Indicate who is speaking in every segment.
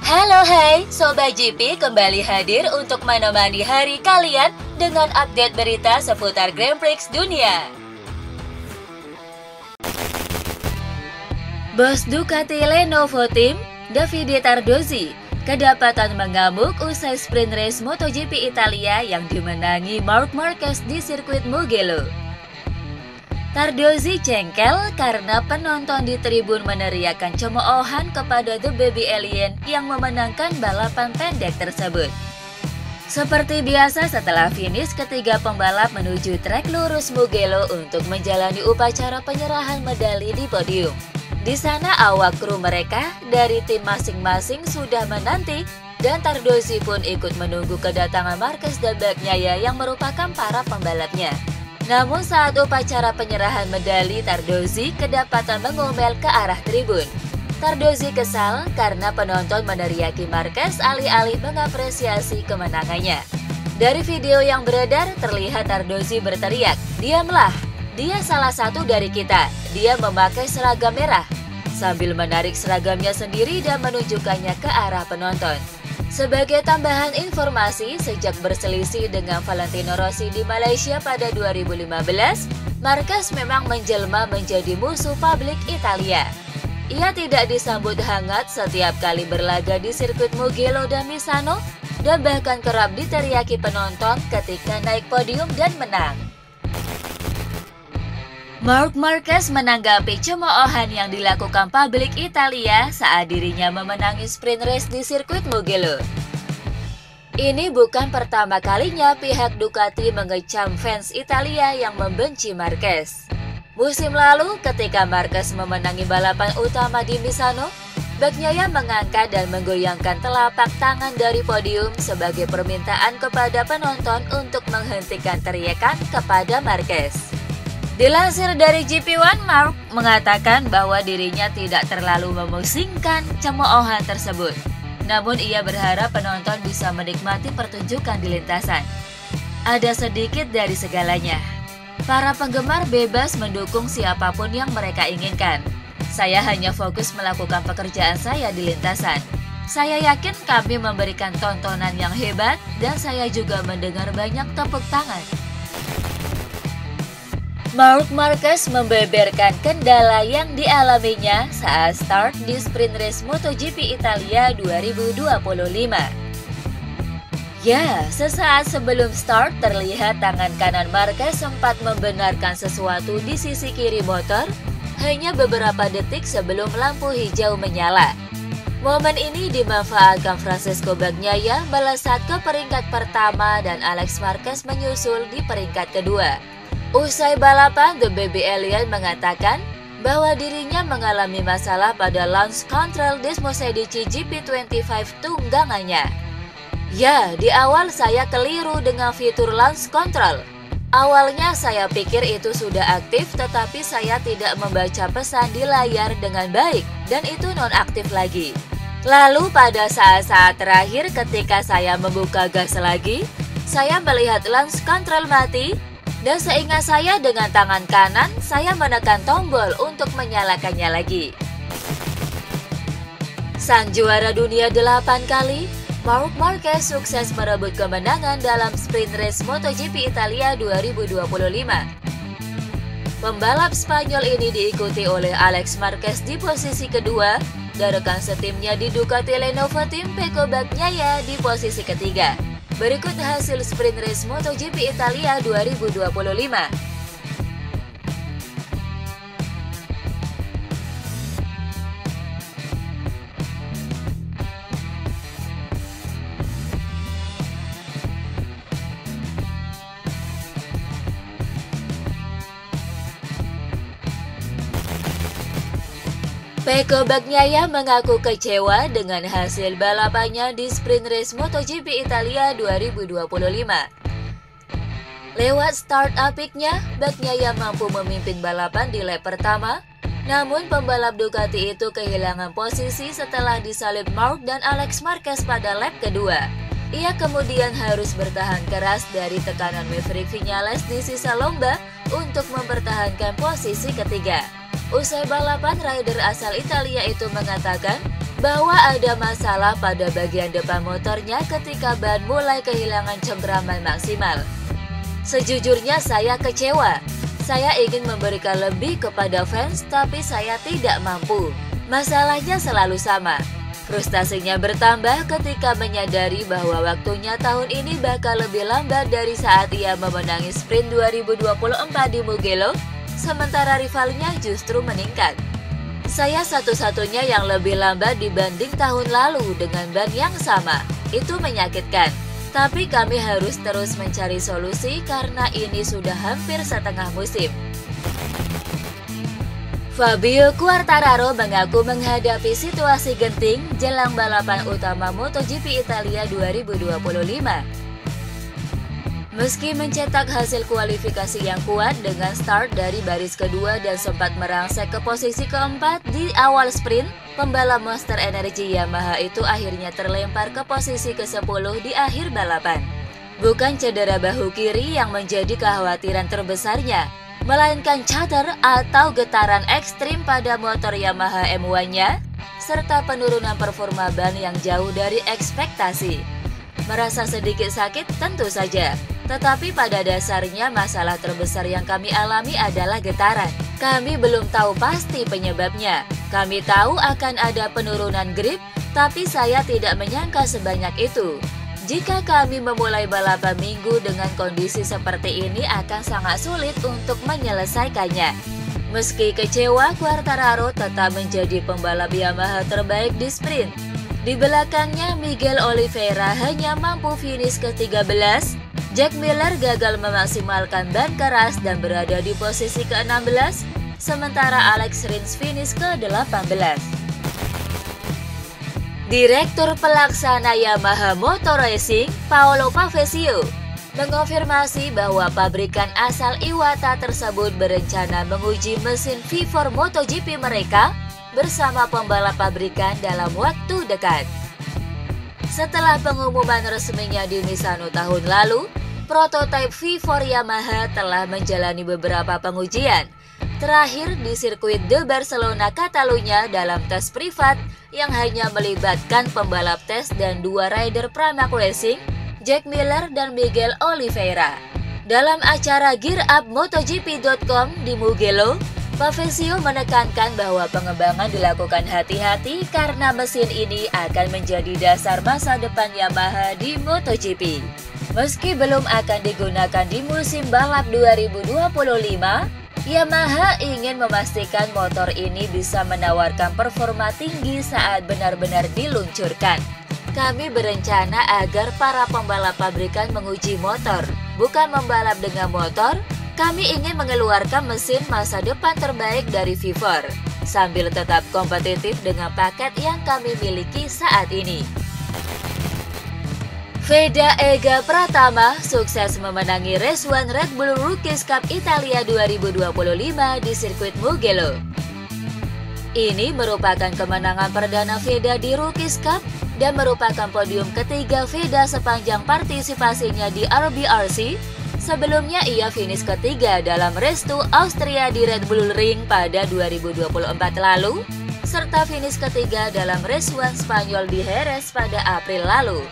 Speaker 1: Halo hai, Sobat GP kembali hadir untuk menemani hari kalian dengan update berita seputar Grand Prix dunia. Bos Ducati Lenovo Team, Davide Tardozzi, kedapatan mengamuk usai sprint race MotoGP Italia yang dimenangi Marc Marquez di sirkuit Mugello. Tardozzi jengkel karena penonton di tribun meneriakkan cemoohan kepada The Baby Alien yang memenangkan balapan pendek tersebut. Seperti biasa setelah finish, ketiga pembalap menuju trek lurus Mugello untuk menjalani upacara penyerahan medali di podium. Di sana awak kru mereka dari tim masing-masing sudah menanti dan Tardozzi pun ikut menunggu kedatangan Marquez dan Bagnaia yang merupakan para pembalapnya. Namun saat upacara penyerahan medali, Tardozzi kedapatan mengomel ke arah tribun. Tardozzi kesal karena penonton meneriaki Marquez alih-alih mengapresiasi kemenangannya. Dari video yang beredar, terlihat Tardozzi berteriak, "Diamlah, dia salah satu dari kita, dia memakai seragam merah," sambil menarik seragamnya sendiri dan menunjukkannya ke arah penonton. Sebagai tambahan informasi, sejak berselisih dengan Valentino Rossi di Malaysia pada 2015, Marquez memang menjelma menjadi musuh publik Italia. Ia tidak disambut hangat setiap kali berlaga di sirkuit Mugello dan Misano, dan bahkan kerap diteriaki penonton ketika naik podium dan menang. Marc Marquez menanggapi cemoohan yang dilakukan publik Italia saat dirinya memenangi sprint race di sirkuit Mugello. Ini bukan pertama kalinya pihak Ducati mengecam fans Italia yang membenci Marquez. Musim lalu, ketika Marquez memenangi balapan utama di Misano, Bagnaia mengangkat dan menggoyangkan telapak tangan dari podium sebagai permintaan kepada penonton untuk menghentikan teriakan kepada Marquez. Dilansir dari GP1, Marc mengatakan bahwa dirinya tidak terlalu memusingkan cemoohan tersebut. Namun ia berharap penonton bisa menikmati pertunjukan di lintasan. Ada sedikit dari segalanya. Para penggemar bebas mendukung siapapun yang mereka inginkan. Saya hanya fokus melakukan pekerjaan saya di lintasan. Saya yakin kami memberikan tontonan yang hebat dan saya juga mendengar banyak tepuk tangan. Marc Marquez membeberkan kendala yang dialaminya saat start di sprint race MotoGP Italia 2025. Ya, sesaat sebelum start terlihat tangan kanan Marquez sempat membenarkan sesuatu di sisi kiri motor hanya beberapa detik sebelum lampu hijau menyala. Momen ini dimanfaatkan Francesco Bagnaia melesat ke peringkat pertama dan Alex Marquez menyusul di peringkat kedua. Usai balapan, The Baby Alien mengatakan bahwa dirinya mengalami masalah pada launch control Desmosedici GP25 tunggangannya. Ya, di awal saya keliru dengan fitur launch control. Awalnya saya pikir itu sudah aktif, tetapi saya tidak membaca pesan di layar dengan baik dan itu nonaktif lagi. Lalu pada saat-saat terakhir ketika saya membuka gas lagi, saya melihat launch control mati. Dan seingat saya dengan tangan kanan, saya menekan tombol untuk menyalakannya lagi. Sang juara dunia 8 kali, Marc Marquez sukses merebut kemenangan dalam sprint race MotoGP Italia 2025. Pembalap Spanyol ini diikuti oleh Alex Marquez di posisi kedua, dan rekan setimnya di Ducati Lenovo Team Pecco Bagnaia di posisi ketiga. Berikut hasil sprint race MotoGP Italia 2025. Pecco Bagnaia mengaku kecewa dengan hasil balapannya di sprint race MotoGP Italia 2025. Lewat start apiknya, Bagnaia mampu memimpin balapan di lap pertama, namun pembalap Ducati itu kehilangan posisi setelah disalip Marc dan Alex Marquez pada lap kedua. Ia kemudian harus bertahan keras dari tekanan Maverick Viñales di sisa lomba untuk mempertahankan posisi ketiga. Usai balapan, rider asal Italia itu mengatakan bahwa ada masalah pada bagian depan motornya ketika ban mulai kehilangan cengkraman maksimal. Sejujurnya saya kecewa. Saya ingin memberikan lebih kepada fans, tapi saya tidak mampu. Masalahnya selalu sama. Frustasinya bertambah ketika menyadari bahwa waktunya tahun ini bakal lebih lambat dari saat ia memenangi sprint 2024 di Mugello, sementara rivalnya justru meningkat. Saya satu-satunya yang lebih lambat dibanding tahun lalu dengan ban yang sama. Itu menyakitkan. Tapi kami harus terus mencari solusi karena ini sudah hampir setengah musim. Fabio Quartararo mengaku menghadapi situasi genting jelang balapan utama MotoGP Italia 2025. Meski mencetak hasil kualifikasi yang kuat dengan start dari baris kedua dan sempat merangsek ke posisi keempat di awal sprint, pembalap Monster Energy Yamaha itu akhirnya terlempar ke posisi ke-10 di akhir balapan. Bukan cedera bahu kiri yang menjadi kekhawatiran terbesarnya, melainkan catur atau getaran ekstrim pada motor Yamaha M1-nya, serta penurunan performa ban yang jauh dari ekspektasi. Merasa sedikit sakit tentu saja, tetapi pada dasarnya masalah terbesar yang kami alami adalah getaran. Kami belum tahu pasti penyebabnya. Kami tahu akan ada penurunan grip, tapi saya tidak menyangka sebanyak itu. Jika kami memulai balapan minggu dengan kondisi seperti ini akan sangat sulit untuk menyelesaikannya. Meski kecewa, Quartararo tetap menjadi pembalap Yamaha terbaik di sprint. Di belakangnya, Miguel Oliveira hanya mampu finish ke-13, Jack Miller gagal memaksimalkan ban keras dan berada di posisi ke-16, sementara Alex Rins finish ke-18. Direktur Pelaksana Yamaha Motor Racing, Paolo Pavesio, mengonfirmasi bahwa pabrikan asal Iwata tersebut berencana menguji mesin V4 MotoGP mereka bersama pembalap pabrikan dalam waktu dekat. Setelah pengumuman resminya di Misano tahun lalu, prototipe V4 Yamaha telah menjalani beberapa pengujian. Terakhir di sirkuit de Barcelona, Catalunya dalam tes privat yang hanya melibatkan pembalap tes dan dua rider Pramac Racing, Jack Miller dan Miguel Oliveira. Dalam acara GearUpMotoGP.com di Mugello, Pavesio menekankan bahwa pengembangan dilakukan hati-hati karena mesin ini akan menjadi dasar masa depan Yamaha di MotoGP. Meski belum akan digunakan di musim balap 2025, Yamaha ingin memastikan motor ini bisa menawarkan performa tinggi saat benar-benar diluncurkan. Kami berencana agar para pembalap pabrikan menguji motor, bukan membalap dengan motor. Kami ingin mengeluarkan mesin masa depan terbaik dari V4, sambil tetap kompetitif dengan paket yang kami miliki saat ini. Veda Ega Pratama sukses memenangi Race 1 Red Bull Rookies Cup Italia 2025 di sirkuit Mugello. Ini merupakan kemenangan perdana Veda di Rookies Cup dan merupakan podium ketiga Veda sepanjang partisipasinya di RBRC. Sebelumnya ia finish ketiga dalam Race 2 Austria di Red Bull Ring pada 2024 lalu, serta finish ketiga dalam Race 1 Spanyol di Jerez pada April lalu.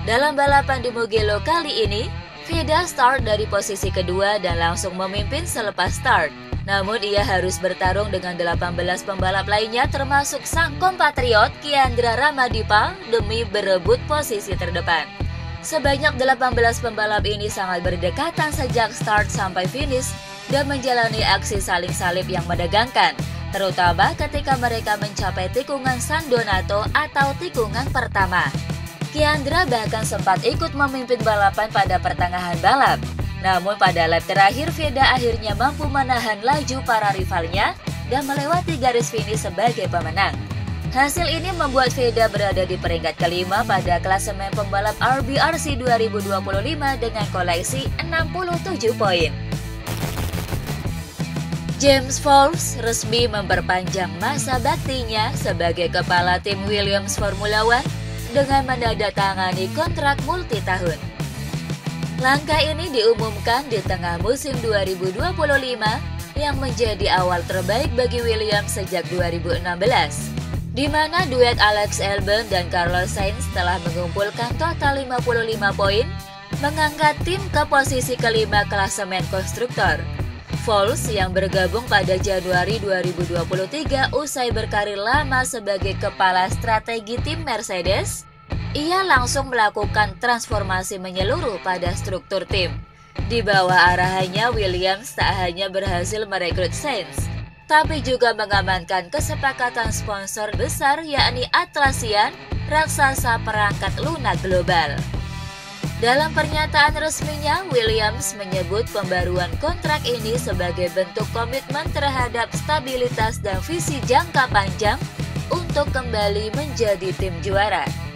Speaker 1: Dalam balapan di Mugello kali ini, Veda start dari posisi kedua dan langsung memimpin selepas start. Namun ia harus bertarung dengan 18 pembalap lainnya termasuk sang kompatriot Kiandra Ramadipa demi berebut posisi terdepan. Sebanyak 18 pembalap ini sangat berdekatan sejak start sampai finish dan menjalani aksi saling salib yang menegangkan, terutama ketika mereka mencapai tikungan San Donato atau tikungan pertama. Kiandra bahkan sempat ikut memimpin balapan pada pertengahan balap. Namun pada lap terakhir, Veda akhirnya mampu menahan laju para rivalnya dan melewati garis finish sebagai pemenang. Hasil ini membuat Veda berada di peringkat kelima pada klasemen pembalap RBRC 2025 dengan koleksi 67 poin. James Vowles resmi memperpanjang masa baktinya sebagai kepala tim Williams Formula One dengan menandatangani kontrak multitahun. Langkah ini diumumkan di tengah musim 2025 yang menjadi awal terbaik bagi Williams sejak 2016. di mana duet Alex Albon dan Carlos Sainz telah mengumpulkan total 55 poin, mengangkat tim ke posisi kelima klasemen konstruktor. Foles yang bergabung pada Januari 2023 usai berkarir lama sebagai kepala strategi tim Mercedes, ia langsung melakukan transformasi menyeluruh pada struktur tim. Di bawah arahannya, Williams tak hanya berhasil merekrut Sainz, tapi juga mengamankan kesepakatan sponsor besar yakni Atlassian, raksasa perangkat lunak global. Dalam pernyataan resminya, Williams menyebut pembaruan kontrak ini sebagai bentuk komitmen terhadap stabilitas dan visi jangka panjang untuk kembali menjadi tim juara.